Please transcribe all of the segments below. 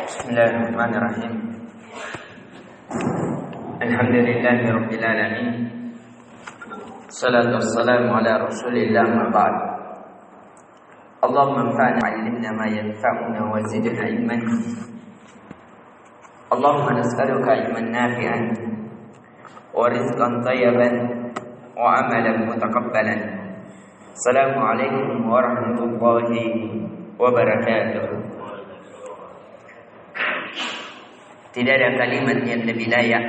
Bismillahirrahmanirrahim. Alhamdulillahirabbil alamin. Salatu wassalamu ala Rasulillah ma ba'd. Allahumma anfa'na 'allimna ma yanfa'una wa zidna ilman. Allahumma nas'aluka ilman nafi'an wa rizqan thayyiban wa amalan mutaqabbalan. Assalamualaikum warahmatullahi wabarakatuh. Tidak ada kalimat yang lebih layak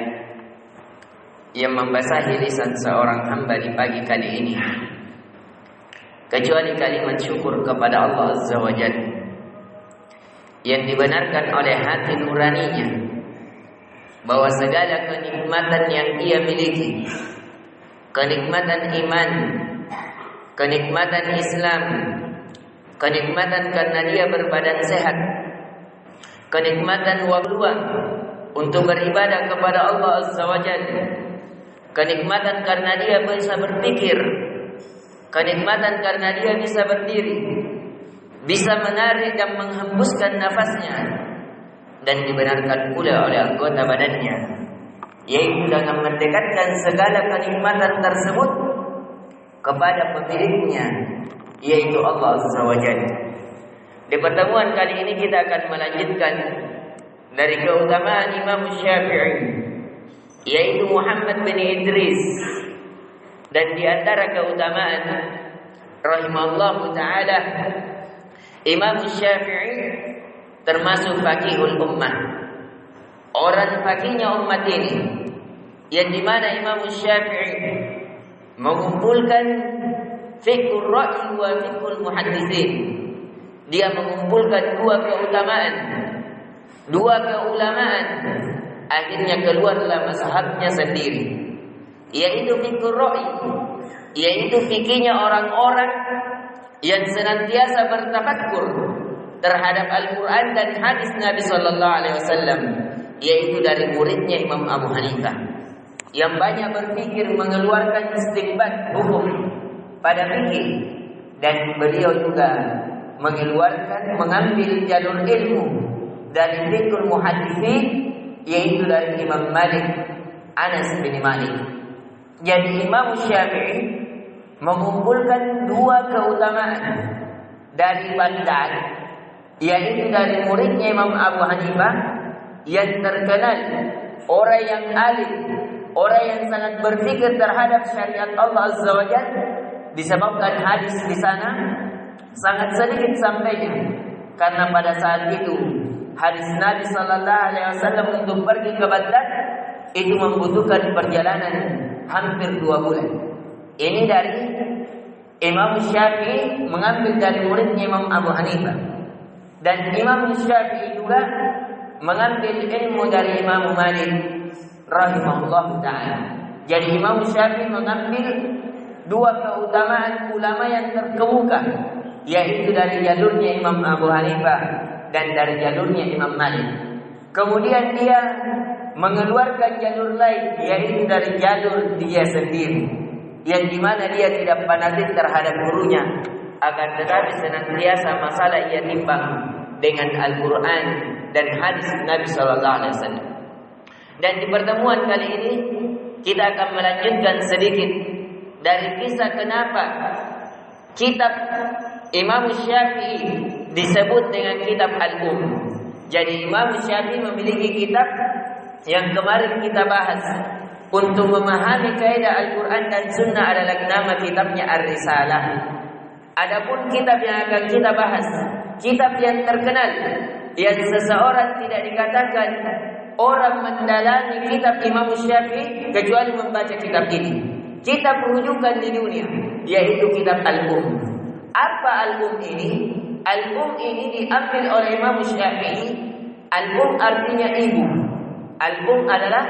yang membasahi lisan seorang hamba di pagi kali ini kecuali kalimat syukur kepada Allah Azza wa Jalla yang dibenarkan oleh hati nuraninya bahwa segala kenikmatan yang ia miliki, kenikmatan iman, kenikmatan Islam, kenikmatan karena dia berbadan sehat, kenikmatan waktu luang untuk beribadah kepada Allah Azza wa Jalla, kenikmatan karena dia bisa berpikir, kenikmatan karena dia bisa berdiri, bisa menarik dan menghembuskan nafasnya, dan dibenarkan pula oleh anggota badannya, yaitu dengan mendekatkan segala kenikmatan tersebut kepada pemiliknya, yaitu Allah Azza wa Jalla. Di pertemuan kali ini kita akan melanjutkan dari keutamaan Imam Syafi'i, yaitu Muhammad bin Idris. Dan di antara keutamaan rahimahullahu ta'ala, Imam Syafi'i termasuk faqihul ummah, orang faqihnya umat ini, yang dimana Imam Syafi'i mengumpulkan fiqhul ra'i wa fiqhul muhaddisin. Dia mengumpulkan dua keulamaan, akhirnya keluarlah mazhabnya sendiri, yaitu fikih ra'i, yaitu fikihnya orang-orang yang senantiasa bertafakkur terhadap Al-Quran dan hadis Nabi Sallallahu Alaihi Wasallam, yaitu dari muridnya Imam Abu Hanifah, yang banyak berpikir mengeluarkan istinbat hukum pada fikih, dan beliau juga mengambil jalur ilmu dari fikih muhaddisin, yaitu dari Imam Malik, Anas bin Malik. Jadi Imam Syafi'i mengumpulkan dua keutamaan dari Baghdad, yaitu dari muridnya Imam Abu Hanifah yang terkenal, orang yang alim, orang yang sangat berpikir terhadap syariat Allah Azza wa Jalla, disebabkan hadis di sana sangat sedikit sampainya, karena pada saat itu hadis Nabi Sallallahu Alaihi Wasallam untuk pergi ke Baghdad itu membutuhkan perjalanan hampir 2 bulan. Ini dari Imam Syafi'i mengambil dari muridnya Imam Abu Hanifah, dan Imam Syafi'i juga mengambil ilmu dari Imam Malik rahimahullah ta'ala. Jadi Imam Syafi'i mengambil dua keutamaan ulama yang terkemuka, yaitu dari jalurnya Imam Abu Hanifah dan dari jalurnya Imam Malik. Kemudian dia mengeluarkan jalur lain, yaitu dari jalur dia sendiri, yang dimana dia tidak fanatik terhadap gurunya, akan tetapi senantiasa masalah ia timbang dengan Al-Quran dan hadis Nabi Sallallahu Alaihi Wasallam. Dan di pertemuan kali ini kita akan melanjutkan sedikit dari kisah kenapa kitab Imam Syafi'i disebut dengan kitab Al-Um. Jadi Imam Syafi'i memiliki kitab yang kemarin kita bahas untuk memahami kaidah Al-Quran dan Sunnah adalah nama kitabnya Ar-Risalah. Adapun kitab yang akan kita bahas, kitab yang terkenal, yang seseorang tidak dikatakan orang mendalami kitab Imam Syafi'i kecuali membaca kitab ini. Kitab rujukan di dunia, yaitu kitab Al-Um. Apa Al-Um ini? Al-Um ini diambil oleh Imam Syafi'i. Al-Um artinya ibu. Al-Um adalah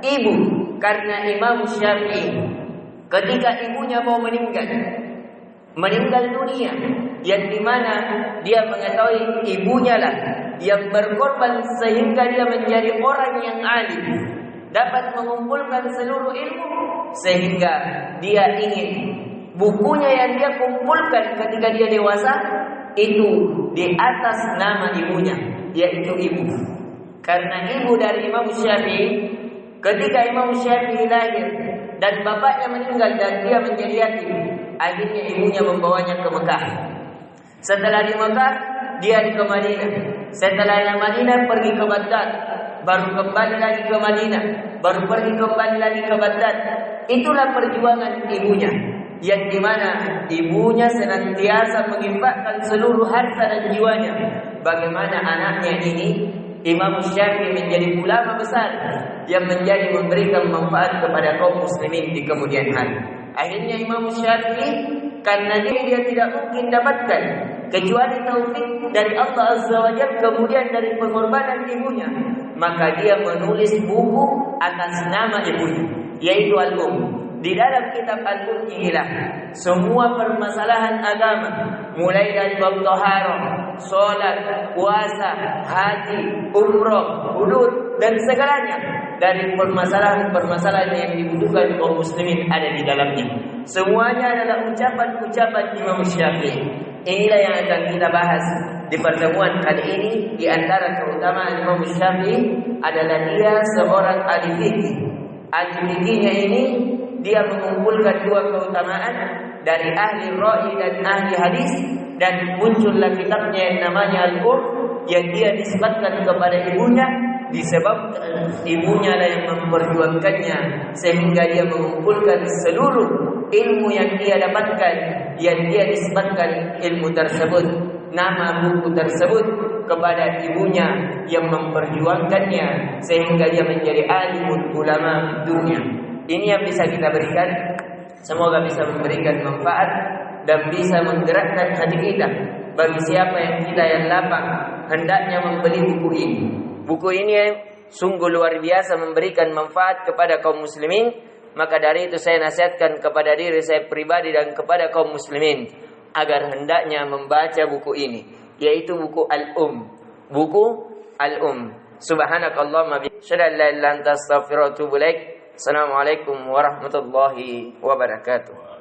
ibu, karena Imam Syafi'i ketika ibunya mau meninggal dunia, yang dimana dia mengetahui ibunya lah yang berkorban sehingga dia menjadi orang yang alim, dapat mengumpulkan seluruh ilmu, sehingga dia ingin bukunya yang dia kumpulkan ketika dia dewasa itu di atas nama ibunya. yaitu ibu. Karena ibu dari Imam Syafi'i, ketika Imam Syafi'i lahir dan bapaknya meninggal dan dia menjadi yatim, akhirnya ibunya membawanya ke Mekah. Setelah di Mekah, dia ke Madinah. Setelah di Madinah pergi ke Baghdad, baru kembali lagi ke Madinah, baru pergi kembali lagi ke Baghdad. Itulah perjuangan ibunya, yang dimana ibunya senantiasa menginfakkan seluruh harta dan jiwanya. Bagaimana anaknya ini Imam Syafi'i menjadi ulama besar yang menjadi memberikan manfaat kepada kaum muslimin di kemudian hari. Akhirnya Imam Syafi'i, karena dia tidak mungkin dapatkan kecuali taufik dari Allah Azza wa Jalla, kemudian dari pengorbanan ibunya, maka dia menulis buku atas nama ibunya, yaitu Al-Um. Di dalam kitab Al-Um inilah semua permasalahan agama, mulai dari bab taharah, salat, puasa, haji, umrah, hudud dan segalanya dari permasalahan-permasalahan yang dibutuhkan kaum muslimin ada di dalamnya. Semuanya adalah ucapan-ucapan Imam Syafi'i. Inilah yang akan kita bahas di pertemuan kali ini. Di antara keutamaan Imam Syafi'i adalah dia seorang ahli fikih. Ahli fikihnya ini dia mengumpulkan dua keutamaan dari ahli ra'i dan ahli hadis, dan muncullah kitabnya yang namanya Al-Um, yang dia disebutkan kepada ibunya disebabkan ibunya lah yang memperjuangkannya sehingga dia mengumpulkan seluruh ilmu yang dia dapatkan, yang dia disebutkan ilmu tersebut, nama buku tersebut kepada ibunya yang memperjuangkannya sehingga dia menjadi alimul ulama dunia. Ini yang bisa kita berikan. Semoga bisa memberikan manfaat dan bisa menggerakkan hati kita. Bagi siapa yang kita yang lapang hendaknya membeli buku ini. Buku ini sungguh luar biasa memberikan manfaat kepada kaum muslimin. Maka dari itu saya nasihatkan kepada diri saya pribadi dan kepada kaum muslimin agar hendaknya membaca buku ini, yaitu buku Al-Um. Buku Al-Um. Subhanakallahumma bihamdika la ilaha illa anta astaghfiruka wa atubu ilaik. Assalamualaikum warahmatullahi wabarakatuh.